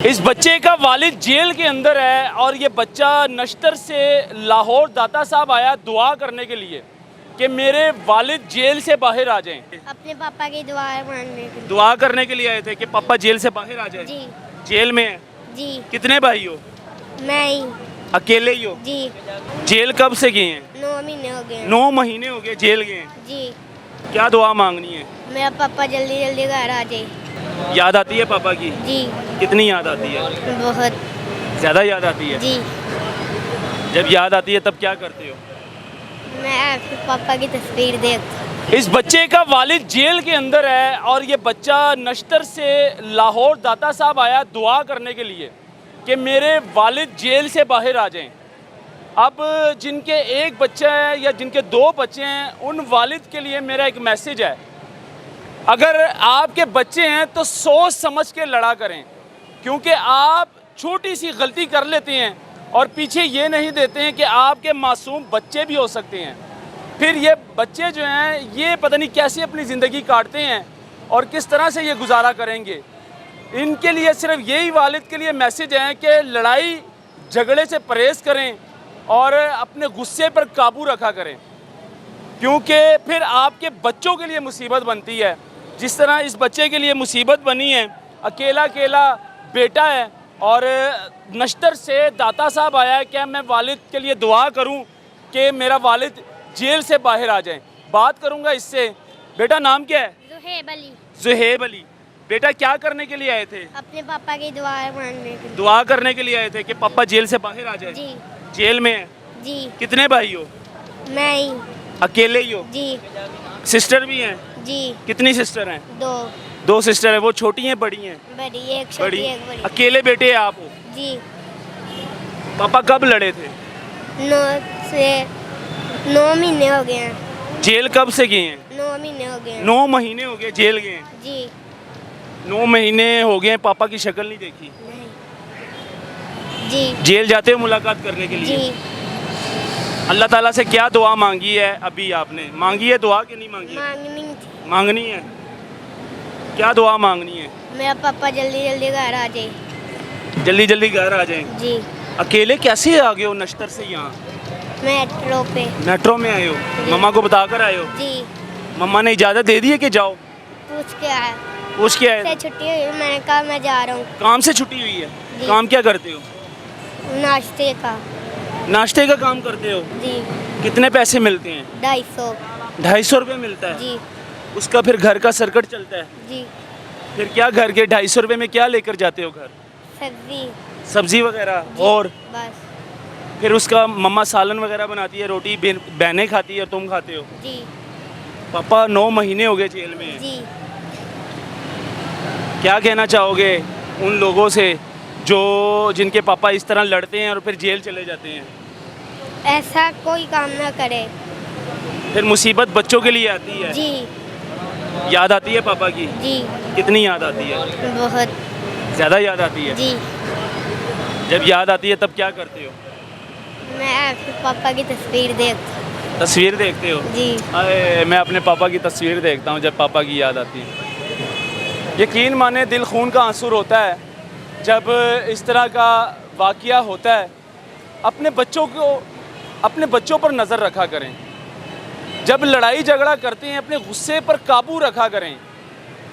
इस बच्चे का वालिद जेल के अंदर है और ये बच्चा नश्तर से लाहौर दाता साहब आया दुआ करने के लिए कि मेरे वालिद जेल से बाहर आ जाएं। अपने पापा की दुआ मांगने के लिए। दुआ करने के लिए आए थे कि पापा जेल से बाहर आ जाए। जी जेल में है? जी कितने भाई हो? मैं ही। अकेले ही हो? जी जेल कब से गए हैं? 9 महीने हो गए। 9 महीने हो गए जेल गए हैं। जी क्या दुआ मांगनी है? मेरा पापा जल्दी जल्दी घर आ जाए। याद आती है पापा की? जी कितनी याद आती है? बहुत। ज़्यादा याद आती है? जी जब याद आती है तब क्या करते हो? मैं आपके पापा की तस्वीर देखता। इस बच्चे का वालिद जेल के अंदर है और ये बच्चा नश्तर से लाहौर दाता साहब आया दुआ करने के लिए कि मेरे वालिद जेल से बाहर आ जाएं। अब जिनके एक बच्चा है या जिनके 2 बच्चे हैं उन वालिद के लिए मेरा एक मैसेज है, अगर आपके बच्चे हैं तो सोच समझ के लड़ा करें, क्योंकि आप छोटी सी गलती कर लेते हैं और पीछे ये नहीं देते हैं कि आपके मासूम बच्चे भी हो सकते हैं। फिर ये बच्चे जो हैं ये पता नहीं कैसे अपनी ज़िंदगी काटते हैं और किस तरह से ये गुजारा करेंगे। इनके लिए सिर्फ यही वालिद के लिए मैसेज है कि लड़ाई झगड़े से परहेज़ करें और अपने गुस्से पर काबू रखा करें, क्योंकि फिर आपके बच्चों के लिए मुसीबत बनती है। जिस तरह इस बच्चे के लिए मुसीबत बनी है, अकेला अकेला बेटा है और नश्तर से दाता साहब आया है कि मैं वालिद के लिए दुआ करूं कि मेरा वालिद जेल से बाहर आ जाए। बात करूंगा इससे। बेटा नाम क्या है? ज़ुहैब अली। ज़ुहैब अली। बेटा क्या करने के लिए आए थे? अपने पापा की दुआ मांगने के लिए। दुआ करने के लिए आए थे कि पापा जेल से बाहर आ जाए। जी जेल में है? जी कितने भाई हो? मैं ही। अकेले ही हो? जी सिस्टर भी हैं? जी कितनी सिस्टर हैं? 2 सिस्टर है। वो छोटी हैं बड़ी हैं? बड़ी, एक बड़ी। छोटी एक बड़ी। अकेले बेटे आप हो? जी पापा कब लड़े थे? 9 महीने हो गए हैं। जेल कब से गए हैं? 9 महीने हो गए हैं। 9 महीने हो गए जेल गए हैं। जी 9 महीने हो गए हैं, पापा की शक्ल नहीं देखी। नहीं। जी जेल जाते हो मुलाकात करने के लिए? जी अल्लाह ताला से क्या दुआ मांगी है? अभी आपने मांगी है दुआ कि नहीं मांगी है? मांगनी थी। मांगनी है। क्या दुआ मांगनी है? मेरा पापा जल्दी जल्दी घर आ जाए। जल्दी जल्दी घर आ जाएं। जी अकेले कैसे आ गए हो नश्तर से यहाँ? मेट्रो पे। मेट्रो में आए हो? जी। मम्मा को बताकर आए हो? जी मम्मा ने इजाज़त दे दी है कि जाओ? पूछ के आया। पूछ के आए? से छुट्टी हुई, मैंने कहा मैं जा रहा हूँ। काम से छुट्टी हुई है? जी। काम क्या करते हो? नाश्ते का। नाश्ते का काम करते हो? जी कितने पैसे मिलते हैं? 250। 250 रुपये मिलता है? जी उसका फिर घर का सर्कट चलता है? जी फिर क्या घर के 250 रुपये में क्या लेकर जाते हो घर? सब्जी। सब्जी वगैरह? जी, और बस। फिर उसका मम्मा सालन वगैरह बनाती है, रोटी बहनें खाती है और तुम खाते हो? जी पापा 9 महीने हो गए जेल में हैं। जी क्या कहना चाहोगे उन लोगों से जो जिनके पापा इस तरह लड़ते हैं और फिर जेल चले जाते हैं? ऐसा कोई काम ना करे। फिर मुसीबत बच्चों के लिए आती है। जी याद आती है पापा की? जी कितनी याद आती है? बहुत। ज़्यादा याद आती है? जी जब याद आती है तब क्या करते हो? मैं आपके पापा की तस्वीर देखता। तस्वीर देखते हो? जी अरे मैं अपने पापा की तस्वीर देखता हूँ जब पापा की याद आती है। यकीन माने दिल खून का आंसू होता है जब इस तरह का वाक़या होता है। अपने बच्चों पर नज़र रखा करें। जब लड़ाई झगड़ा करते हैं अपने गुस्से पर काबू रखा करें।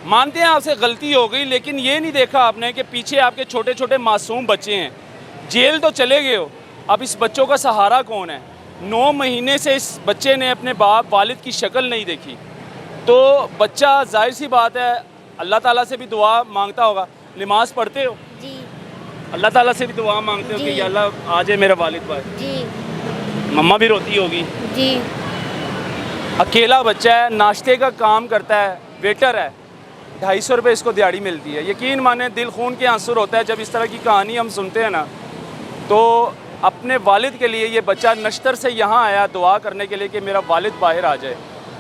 मानते हैं आपसे गलती हो गई, लेकिन ये नहीं देखा आपने कि पीछे आपके छोटे छोटे मासूम बच्चे हैं। जेल तो चले गए हो, अब इस बच्चों का सहारा कौन है? 9 महीने से इस बच्चे ने अपने बाप वालिद की शक्ल नहीं देखी, तो बच्चा जाहिर सी बात है अल्लाह ताला से भी दुआ मांगता होगा। नमाज पढ़ते हो? जी अल्लाह ताला से भी दुआ मांगते हो कि जी। या अल्लाह आ जाए मेरा वालिद भाई? जी मम्मा भी रोती होगी? जी अकेला बच्चा है, नाश्ते का काम करता है, वेटर है, 250 रुपये इसको दिहाड़ी मिलती है। यकीन माने दिल खून के आंसू होता है जब इस तरह की कहानी हम सुनते हैं ना। तो अपने वालिद के लिए ये बच्चा नश्तर से यहाँ आया दुआ करने के लिए कि मेरा वालिद बाहर आ जाए,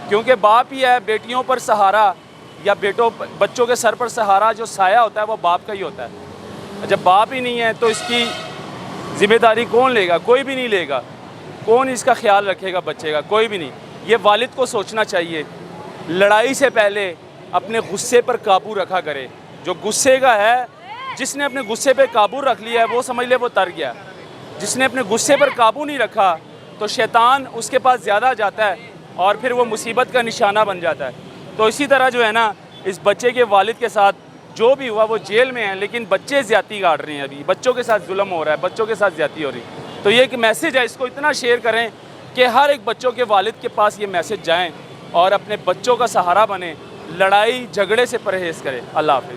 क्योंकि बाप ही है। बेटियों पर सहारा या बच्चों के सर पर सहारा जो साया होता है वो बाप का ही होता है। जब बाप ही नहीं है तो इसकी ज़िम्मेदारी कौन लेगा? कोई भी नहीं लेगा। कौन इसका ख्याल रखेगा बच्चे का? कोई भी नहीं। ये वालिद को सोचना चाहिए, लड़ाई से पहले अपने गुस्से पर काबू रखा करे। जो गुस्से का है जिसने अपने गुस्से पे काबू रख लिया है वो समझ ले वो तर गया। जिसने अपने गुस्से पर काबू नहीं रखा तो शैतान उसके पास ज़्यादा जाता है और फिर वो मुसीबत का निशाना बन जाता है। तो इसी तरह जो है ना, इस बच्चे के वालिद के साथ जो भी हुआ, वो जेल में हैं लेकिन बच्चे ज़्यादती काट रहे हैं। अभी बच्चों के साथ जुल्म हो रहा है, बच्चों के साथ ज़्यादती हो रही। तो ये एक मैसेज है, इसको इतना शेयर करें कि हर एक बच्चों के वालिद के पास ये मैसेज जाएँ और अपने बच्चों का सहारा बने, लड़ाई झगड़े से परहेज़ करें। अल्लाह हाफ़िज़।